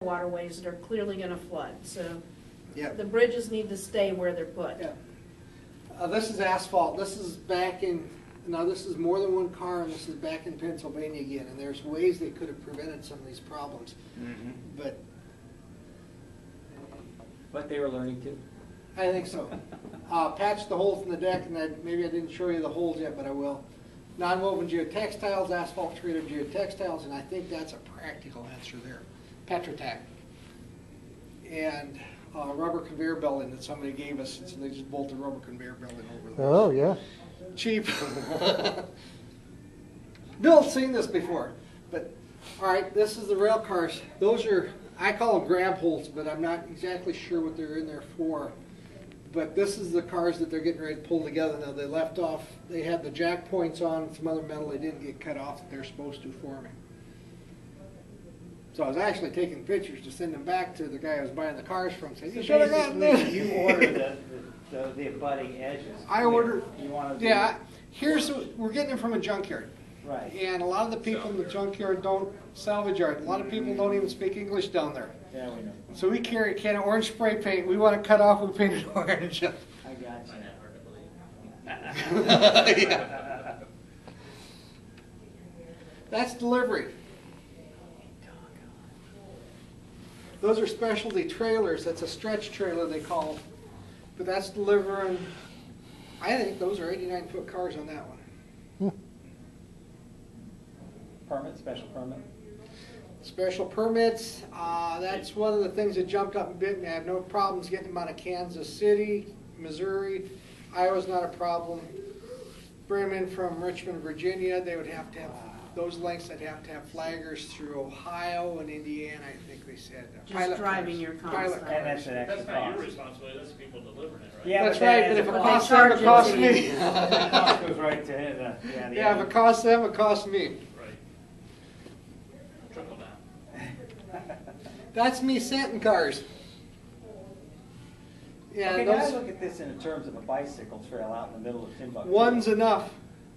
waterways that are clearly going to flood. So Yeah. the bridges need to stay where they're put. Yeah. This is asphalt. This is back in, now this is more than one car, and this is back in Pennsylvania again. And there's ways they could have prevented some of these problems. Mm-hmm. But they were learning too. I think so. Patched the holes in the deck, and maybe I didn't show you the holes yet, but I will. Non-woven geotextiles, asphalt treated geotextiles, and I think that's a practical answer there. Petrotac. And rubber conveyor belting that somebody gave us, so they just bolted rubber conveyor belting over there. Oh, yeah. Cheap. Bill's seen this before, but all right, this is the rail cars. Those are, I call them grab holes, but I'm not exactly sure what they're in there for. But this is the cars that they're getting ready to pull together now. They left off, they had the jack points on, some other metal they didn't get cut off that they're supposed to for me. So I was actually taking pictures to send them back to the guy I was buying the cars from, saying, you should have gotten this. You ordered the abutting edges. I ordered, You want to yeah, we're getting them from a junkyard. Right. And a lot of the people in the junkyard don't salvage yard. A lot of people don't even speak English down there. Yeah, we know. So we carry a can of orange spray paint. We want to cut off, we paint it orange. I got you. Yeah. That's delivery. Those are specialty trailers. That's a stretch trailer they call them. But that's delivering, I think those are 89-foot cars on that one. Permit, special permit? Special permits, that's one of the things that jumped up a bit, and I have no problems getting them out of Kansas City, Missouri. Iowa's not a problem. Bring them in from Richmond, Virginia. They would have to have those lengths. They'd have to have flaggers through Ohio and Indiana, I think they said. Just driving your pilot concept. cars. And that's an extra That's not your cost. responsibility, that's the people delivering it, right? Yeah, That's right, but if it Well, costs they them, it charge costs it to me. you. The cost goes right to the Yeah, if it costs them, it costs me. Right. Trickle down. That's me scenting cars. Yeah, Okay, now I those, look at this in terms of a bicycle trail out in the middle of Timbuktu. one's enough.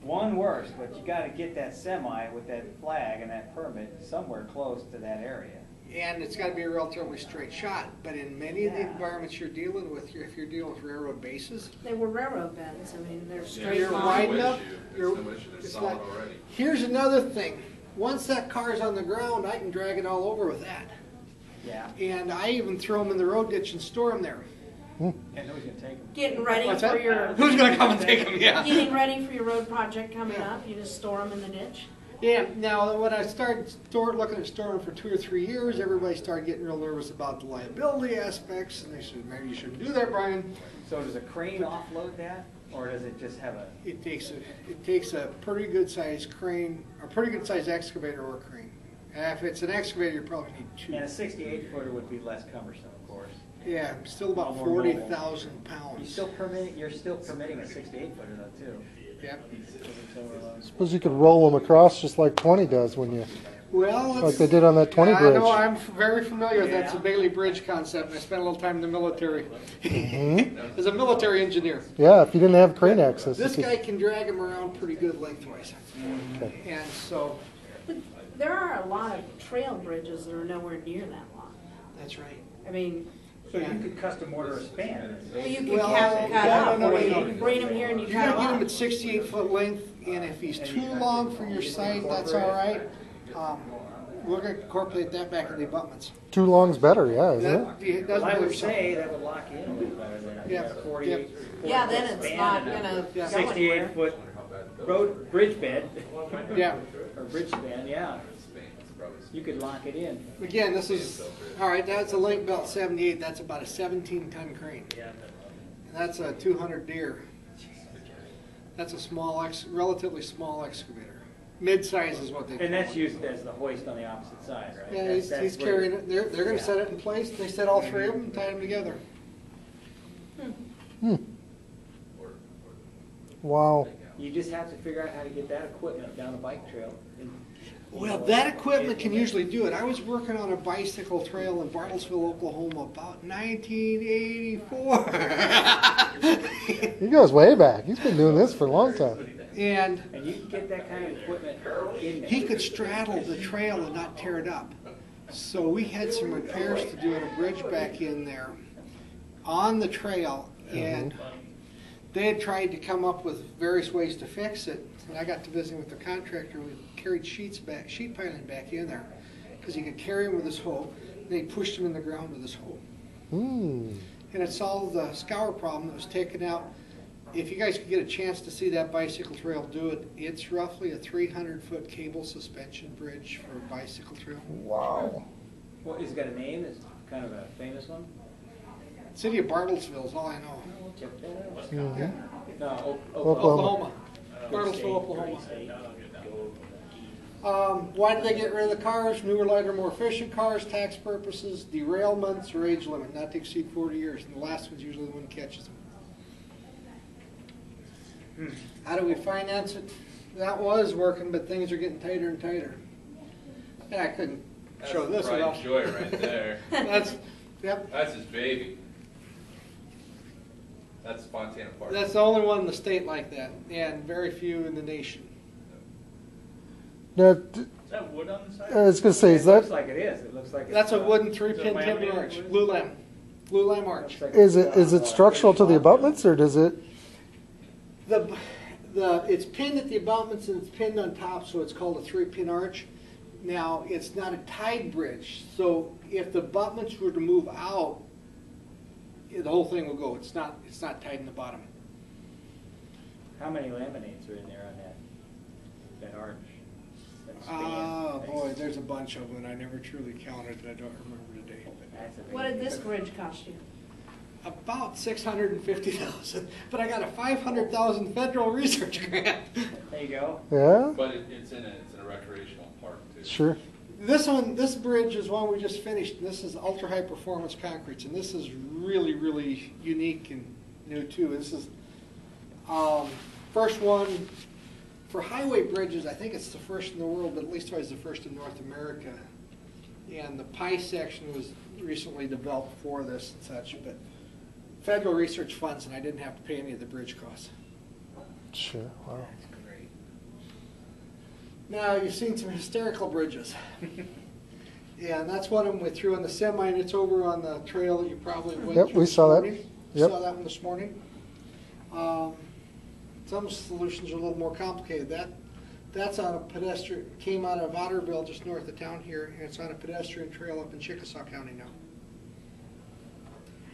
One works, but you gotta get that semi with that flag and that permit somewhere close to that area. And it's gotta be a relatively straight shot, but in many of the Yeah. environments you're dealing with, if you're dealing with railroad bases, They were railroad beds. I mean, they're straight you're line. wide no enough. issue. you're- There's no issue. It's it's solid not- already. Here's another thing. Once that car's on the ground, I can drag it all over with that. Yeah. And I even throw them in the road ditch and store them there. And who's gonna take them? Getting ready What's for that? your Who's gonna come and take them? Yeah. getting ready for your road project coming up. You just store them in the ditch. Yeah, now when I started looking at storing for 2 or 3 years, everybody started getting real nervous about the liability aspects, and they said, maybe you shouldn't do that, Brian. So does a crane offload that, or does it just have a? It takes a pretty good sized crane, a pretty good sized excavator or crane. And if it's an excavator, you probably need 2. And a 68 footer would be less cumbersome, of course. Yeah, still about More mobile. 40,000 You're pounds. still permitting a 68 footer though too. Yep. Suppose you could roll them across just like 20 does when you, Well, like they did on that 20 I bridge. know, I'm very familiar with that. It's a Yeah. Bailey Bridge concept, and I spent a little time in the military. Mhm. As a military engineer. Yeah, if you didn't have crane access. you This could- guy can drag him around pretty good lengthwise. Okay. And so, But there are a lot of trail bridges that are nowhere near that long. that's right. I mean, So you could custom order a span. well, you could Well, have them cut no, up, no, or no, you no. bring them here and you You're cut gonna them get him up. at 68-foot length, and if he's too long for your site, that's all right. We're gonna incorporate that back in the abutments. Too long's better, yeah, isn't it? It Well, doesn't I hurt would yourself. say that would lock you in a little better than Yeah. a 48. Yeah, then it's 40-foot not span and gonna Yeah. go anywhere. 68 foot road bridge bed Yeah. or bridge span. Yeah, you could lock it in. Again, this is, all right, that's a Link Belt 78. That's about a 17-ton crane. Yeah. And that's a 200 deer. That's a small, relatively small excavator. Mid-size is what they call And that's it. used as the hoist on the opposite side, right? Yeah, That's- he's that's where- carrying it. They're going to Yeah. set it in place. They set all 3 of them and tie them together. Wow. You just have to figure out how to get that equipment down a bike trail. And, you Well, know, that equipment can usually do it. I was working on a bicycle trail in Bartlesville, Oklahoma about 1984. He goes way back. He's been doing this for a long time. And And you can get that kind of equipment in there. he could straddle the trail and not tear it up. So we had some repairs to do on a bridge back in there on the trail, and they had tried to come up with various ways to fix it. And I got to visiting with the contractor. We carried sheet piling back in there because he could carry them with his hoe. And he pushed them in the ground with his hoe. Hmm. And it solved the scour problem that was taken out. If you guys could get a chance to see that bicycle trail do it, it's roughly a 300-foot cable suspension bridge for a bicycle trail. Wow. Well, has it got a name? It's kind of a famous one? City of Bartlesville is all I know. Check that out. Wisconsin. Mhm. No, Oklahoma. Uh, Bartlesville, Oklahoma. I'll get down. Why did they get rid of the cars? Newer, lighter, more efficient cars, tax purposes, derailments, or age limit, not to exceed 40 years. And the last one's usually the one that catches them. How do we finance it? That was working, but things are getting tighter and tighter. And I couldn't show this Pride without. and joy right there. That's, yep. That's his baby. That's Fontana Park. That's the only one in the state like that, and very few in the nation. Now, Is that wood on the side? I was gonna say, is It looks that like it is. It looks like it's. That's a wooden Is 3-pin it timber laminated arch, wood? blue lam arch. looks like is it's, it structural to the abutments, or does it? It's pinned at the abutments and it's pinned on top, so it's called a 3-pin arch. Now, it's not a tied bridge, so if the abutments were to move out, the whole thing will go. It's not tied in the bottom. How many laminates are in there on that arch? That span? Oh, boy, there's a bunch of them, and I never truly counted, and I don't remember today. But That's a big- What did this bridge cost you? about $650,000, but I got a $500,000 federal research grant. There you go. Yeah. But it's in a recreational park too. Sure. This bridge is one we just finished, and this is ultra high performance concretes, and this is really, really unique and new too. This is first one for highway bridges. I think it's the first in the world, but at least always the first in North America. And the pie section was recently developed for this and such, but federal research funds, and I didn't have to pay any of the bridge costs. Sure. Wow. That's great. Now, you've seen some hysterical bridges. Yeah, and that's one of them we threw in the semi, and it's over on the trail that you probably went Yep, through we this saw that. morning. Yep. Saw that one this morning. Some solutions are a little more complicated. That's on a pedestrian, came out of Otterville, just north of town here, and it's on a pedestrian trail up in Chickasaw County now.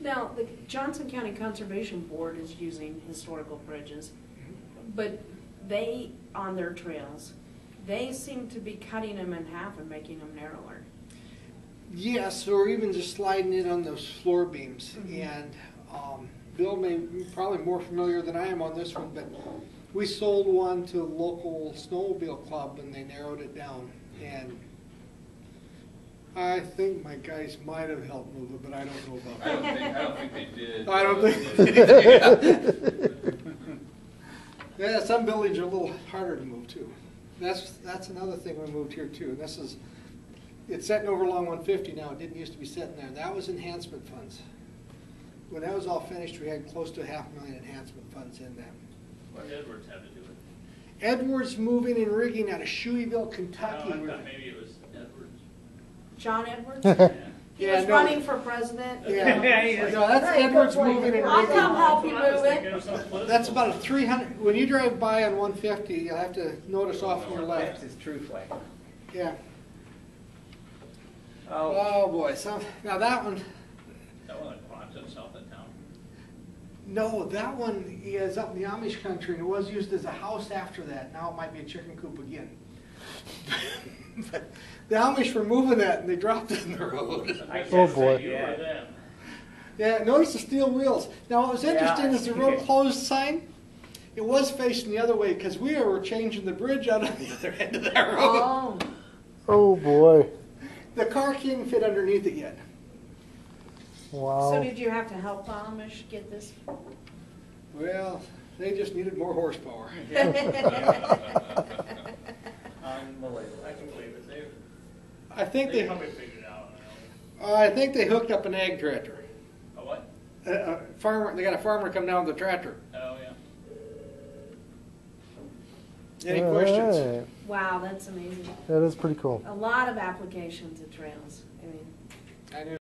Now, the Johnson County Conservation Board is using historical bridges, but they, on their trails, they seem to be cutting them in half and making them narrower. Yes, or even just sliding in on those floor beams. And Bill may be probably more familiar than I am on this one, but we sold one to a local snowmobile club and they narrowed it down. And I think my guys might have helped move it, but I don't know about that. I don't think they did. I don't think. Yeah, some buildings are a little harder to move too. That's another thing we moved here too. And it's setting over along 150 now. It didn't used to be sitting there. That was enhancement funds. When that was all finished, we had close to $500,000 enhancement funds in that. What did Edwards have to do with it? Edwards moving and rigging out of Shoeyville, Oh, Kentucky. I thought maybe it was Edwards. John Edwards? Yeah, He was no. running for president. Yeah. Yeah, No, that's Edwards moving and I'll rigging. come help you I was move thinking it. of something political. That's about a 300. When you drive by on 150, you'll have to notice off on your That's left. his true flag. Yeah. Oh, Oh boy. Now that one. That one like Quantum, south of town. No, that one is up in the Amish country, and it was used as a house after that. Now it might be a chicken coop again. But the Amish were moving that, and they dropped it in the road. I Oh, can't boy. say you or them. Yeah, notice the steel wheels. Now what was interesting is the road okay. closed sign. It was facing the other way because we were changing the bridge out on the other end of that road. Oh, Oh boy. The car can't fit underneath it yet. Wow. so did you have to help the Amish get this? Well, they just needed more horsepower. unbelievable. I can believe it. I think They they. probably figured it out. I think they hooked up an ag tractor. A what? Farmer. They got a farmer come down with a tractor. Oh, yeah. Any All questions? right. Wow, that's amazing. That is pretty cool. A lot of applications of trails. I mean, I know.